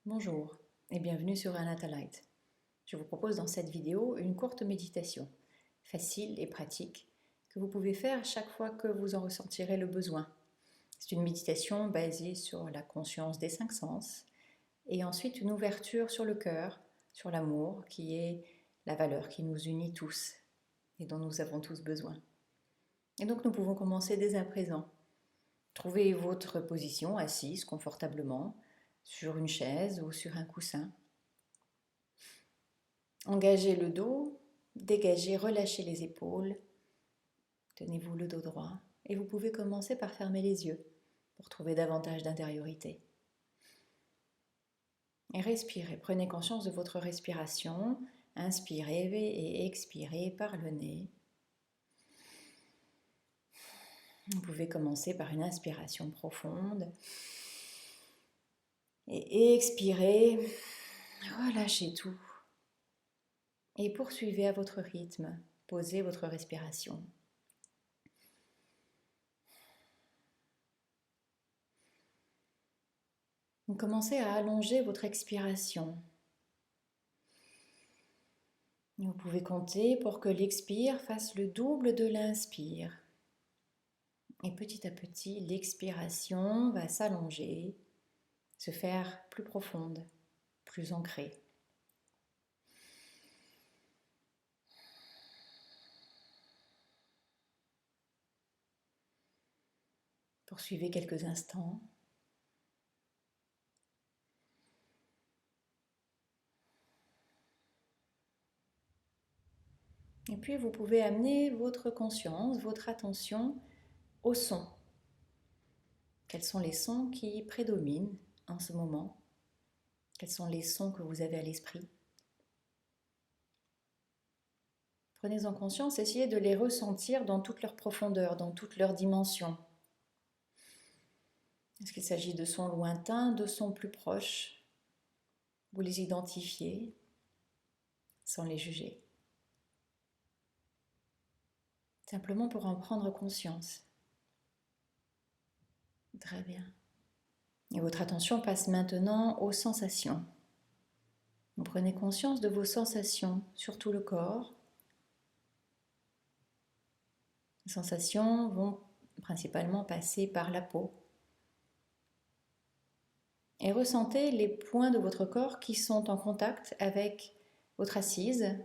Bonjour et bienvenue sur Anatalite. Je vous propose dans cette vidéo une courte méditation, facile et pratique, que vous pouvez faire chaque fois que vous en ressentirez le besoin. C'est une méditation basée sur la conscience des cinq sens et ensuite une ouverture sur le cœur, sur l'amour qui est la valeur qui nous unit tous et dont nous avons tous besoin. Et donc nous pouvons commencer dès à présent. Trouvez votre position assise confortablement sur une chaise ou sur un coussin. Engagez le dos, dégagez, relâchez les épaules, tenez-vous le dos droit et vous pouvez commencer par fermer les yeux pour trouver davantage d'intériorité. Et respirez, prenez conscience de votre respiration, inspirez et expirez par le nez. Vous pouvez commencer par une inspiration profonde et expirez, relâchez tout et poursuivez à votre rythme, posez votre respiration. Vous commencez à allonger votre expiration. Vous pouvez compter pour que l'expire fasse le double de l'inspire. Et petit à petit, l'expiration va s'allonger, se faire plus profonde, plus ancrée. Poursuivez quelques instants. Et puis vous pouvez amener votre conscience, votre attention au son. Quels sont les sons qui prédominent en ce moment? Quels sont les sons que vous avez à l'esprit? Prenez-en conscience, essayez de les ressentir dans toute leur profondeur, dans toute leur dimension. Est-ce qu'il s'agit de sons lointains, de sons plus proches? Vous les identifiez sans les juger. Simplement pour en prendre conscience. Très bien. Et votre attention passe maintenant aux sensations. Vous prenez conscience de vos sensations sur tout le corps. Les sensations vont principalement passer par la peau. Et ressentez les points de votre corps qui sont en contact avec votre assise,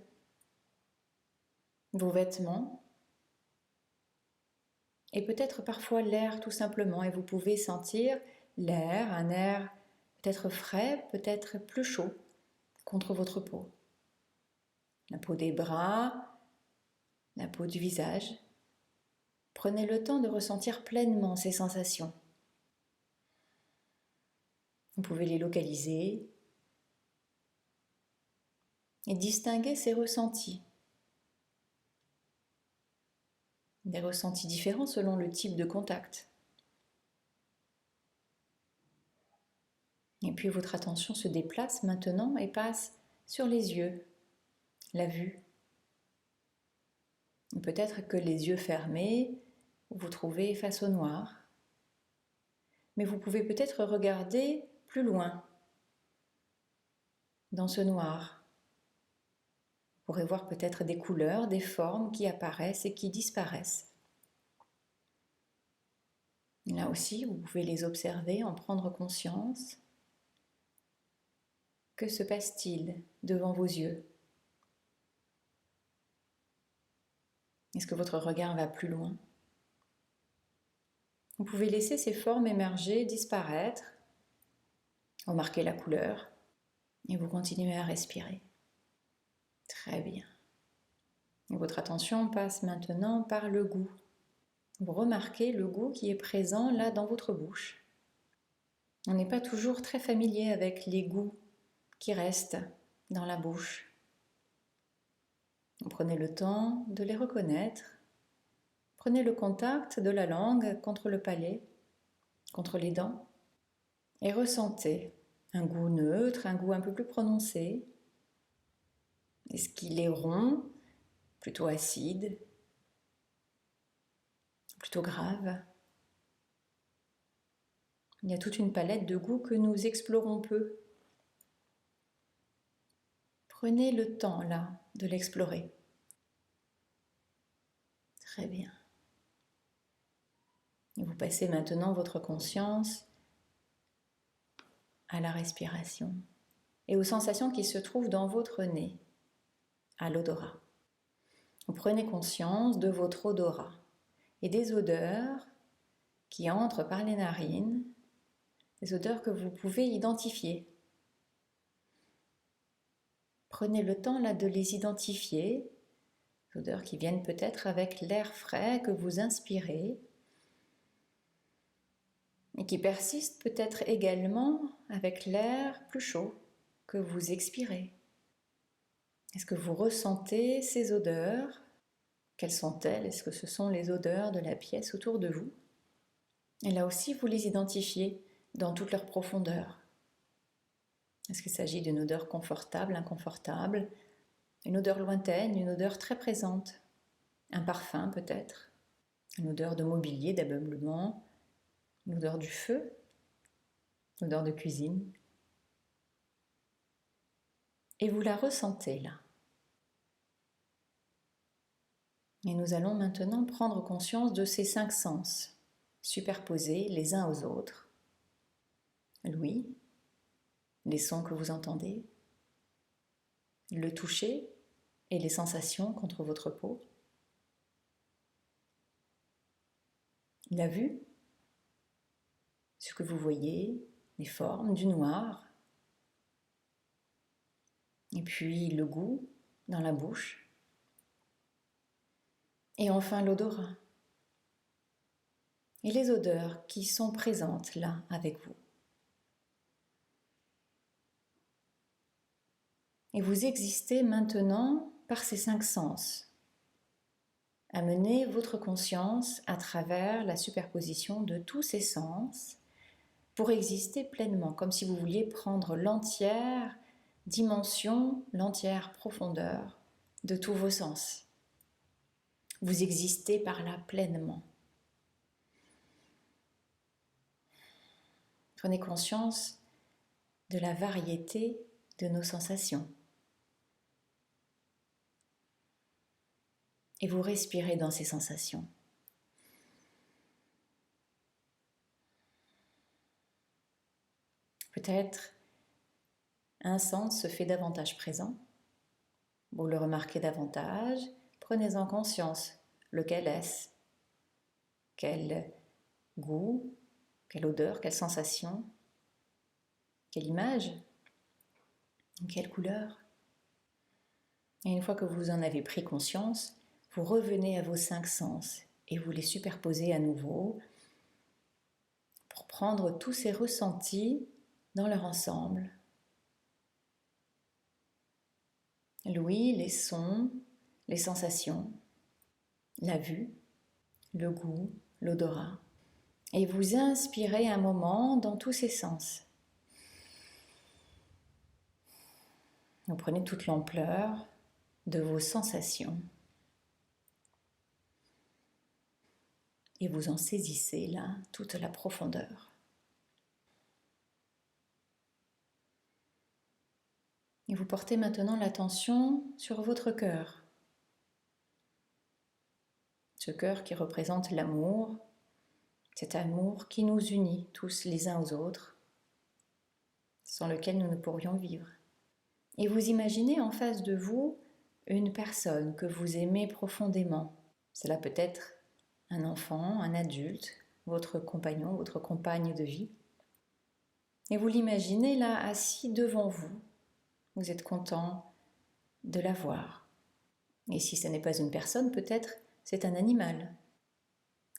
vos vêtements, et peut-être parfois l'air tout simplement. Et vous pouvez sentir l'air, un air peut-être frais, peut-être plus chaud contre votre peau. La peau des bras, la peau du visage. Prenez le temps de ressentir pleinement ces sensations. Vous pouvez les localiser et distinguer ces ressentis. Des ressentis différents selon le type de contact. Et puis votre attention se déplace maintenant et passe sur les yeux, la vue. Peut-être que les yeux fermés, vous vous trouvez face au noir. Mais vous pouvez peut-être regarder plus loin, dans ce noir. Vous pourrez voir peut-être des couleurs, des formes qui apparaissent et qui disparaissent. Là aussi, vous pouvez les observer, en prendre conscience. Que se passe-t-il devant vos yeux? Est-ce que votre regard va plus loin? Vous pouvez laisser ces formes émerger, disparaître, remarquer la couleur, et vous continuez à respirer. Très bien. Et votre attention passe maintenant par le goût. Vous remarquez le goût qui est présent là dans votre bouche. On n'est pas toujours très familier avec les goûts qui restent dans la bouche. Prenez le temps de les reconnaître. Prenez le contact de la langue contre le palais, contre les dents, et ressentez un goût neutre, un goût un peu plus prononcé. Est-ce qu'il est rond, plutôt acide, plutôt grave? Il y a toute une palette de goûts que nous explorons peu. Prenez le temps là de l'explorer. Très bien. Et vous passez maintenant votre conscience à la respiration et aux sensations qui se trouvent dans votre nez, à l'odorat. Vous prenez conscience de votre odorat et des odeurs qui entrent par les narines, des odeurs que vous pouvez identifier. Prenez le temps là de les identifier, des odeurs qui viennent peut-être avec l'air frais que vous inspirez et qui persistent peut-être également avec l'air plus chaud que vous expirez. Est-ce que vous ressentez ces odeurs? Quelles sont-elles? Est-ce que ce sont les odeurs de la pièce autour de vous? Et là aussi, vous les identifiez dans toute leur profondeur. Est-ce qu'il s'agit d'une odeur confortable, inconfortable, une odeur lointaine, une odeur très présente, un parfum peut-être, une odeur de mobilier, d'ameublement, une odeur du feu, une odeur de cuisine? Et vous la ressentez là. Et nous allons maintenant prendre conscience de ces 5 sens, superposés les uns aux autres. L'ouïe, les sons que vous entendez, le toucher et les sensations contre votre peau, la vue, ce que vous voyez, les formes, du noir, et puis le goût dans la bouche, et enfin l'odorat, et les odeurs qui sont présentes là avec vous. Et vous existez maintenant par ces 5 sens. Amenez votre conscience à travers la superposition de tous ces sens pour exister pleinement, comme si vous vouliez prendre l'entière dimension, l'entière profondeur de tous vos sens. Vous existez par là pleinement. Prenez conscience de la variété de nos sensations. Et vous respirez dans ces sensations. Peut-être un sens se fait davantage présent. Vous le remarquez davantage, prenez-en conscience. Lequel est-ce? Quel goût? Quelle odeur? Quelle sensation? Quelle image? Quelle couleur? Et une fois que vous en avez pris conscience, vous revenez à vos 5 sens et vous les superposez à nouveau pour prendre tous ces ressentis dans leur ensemble. L'ouïe, les sons, les sensations, la vue, le goût, l'odorat. Et vous inspirez un moment dans tous ces sens. Vous prenez toute l'ampleur de vos sensations et vous en saisissez là toute la profondeur. Et vous portez maintenant l'attention sur votre cœur. Ce cœur qui représente l'amour, cet amour qui nous unit tous les uns aux autres, sans lequel nous ne pourrions vivre. Et vous imaginez en face de vous une personne que vous aimez profondément. Cela peut être un enfant, un adulte, votre compagnon, votre compagne de vie. Et vous l'imaginez là assis devant vous. Vous êtes content de la voir. Et si ce n'est pas une personne, peut-être c'est un animal.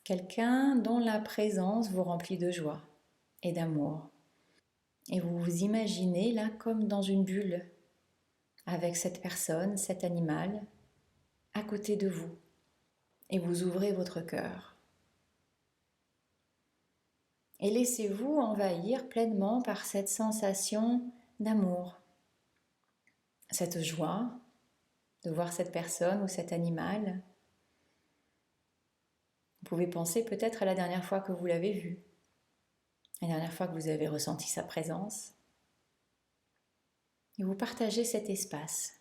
Quelqu'un dont la présence vous remplit de joie et d'amour. Et vous vous imaginez là comme dans une bulle, avec cette personne, cet animal, à côté de vous. Et vous ouvrez votre cœur. Et laissez-vous envahir pleinement par cette sensation d'amour, cette joie de voir cette personne ou cet animal. Vous pouvez penser peut-être à la dernière fois que vous l'avez vu, la dernière fois que vous avez ressenti sa présence. Et vous partagez cet espace.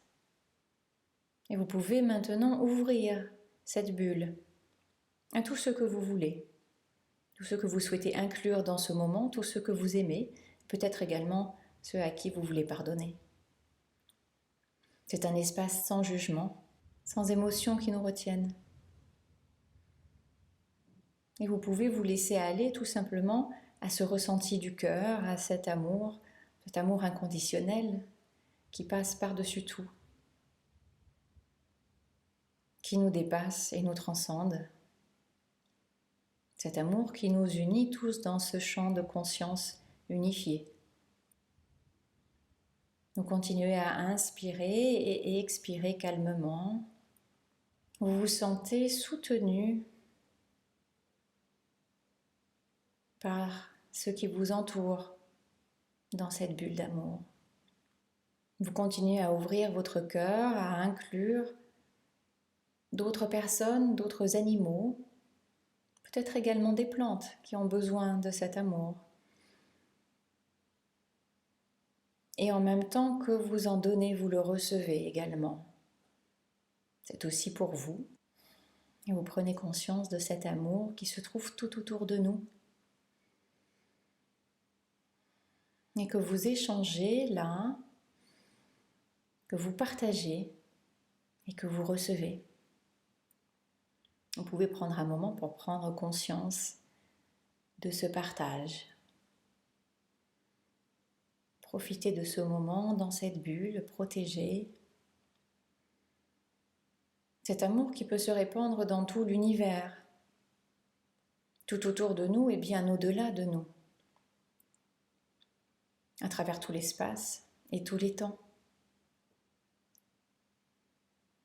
Et vous pouvez maintenant ouvrir cette bulle à tout ce que vous voulez, tout ce que vous souhaitez inclure dans ce moment, tout ce que vous aimez, peut-être également ceux à qui vous voulez pardonner. C'est un espace sans jugement, sans émotions qui nous retiennent. Et vous pouvez vous laisser aller tout simplement à ce ressenti du cœur, à cet amour inconditionnel qui passe par-dessus tout, qui nous dépasse et nous transcende. Cet amour qui nous unit tous dans ce champ de conscience unifié. Vous continuez à inspirer et expirer calmement. Vous vous sentez soutenu par ceux qui vous entourent dans cette bulle d'amour. Vous continuez à ouvrir votre cœur, à inclure d'autres personnes, d'autres animaux, peut-être également des plantes qui ont besoin de cet amour. Et en même temps que vous en donnez, vous le recevez également. C'est aussi pour vous. Et vous prenez conscience de cet amour qui se trouve tout autour de nous. Et que vous échangez là, que vous partagez et que vous recevez. Vous pouvez prendre un moment pour prendre conscience de ce partage. Profitez de ce moment dans cette bulle protégée. Cet amour qui peut se répandre dans tout l'univers, tout autour de nous et bien au-delà de nous, à travers tout l'espace et tous les temps.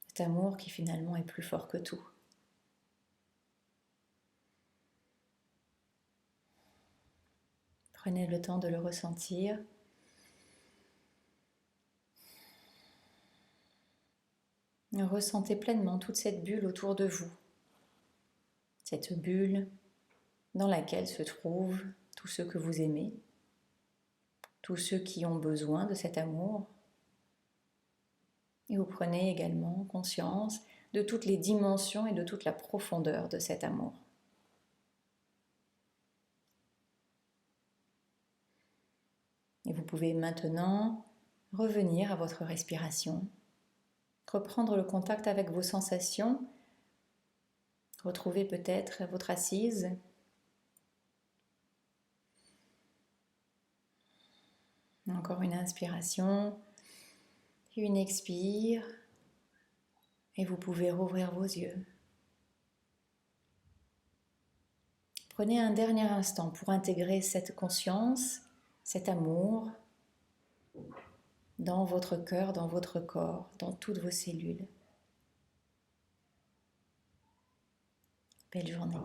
Cet amour qui finalement est plus fort que tout. Prenez le temps de le ressentir. Ressentez pleinement toute cette bulle autour de vous. Cette bulle dans laquelle se trouvent tous ceux que vous aimez, tous ceux qui ont besoin de cet amour. Et vous prenez également conscience de toutes les dimensions et de toute la profondeur de cet amour. Et vous pouvez maintenant revenir à votre respiration, reprendre le contact avec vos sensations, retrouver peut-être votre assise. Encore une inspiration, une expire, et vous pouvez rouvrir vos yeux. Prenez un dernier instant pour intégrer cette conscience, cet amour dans votre cœur, dans votre corps, dans toutes vos cellules. Belle journée.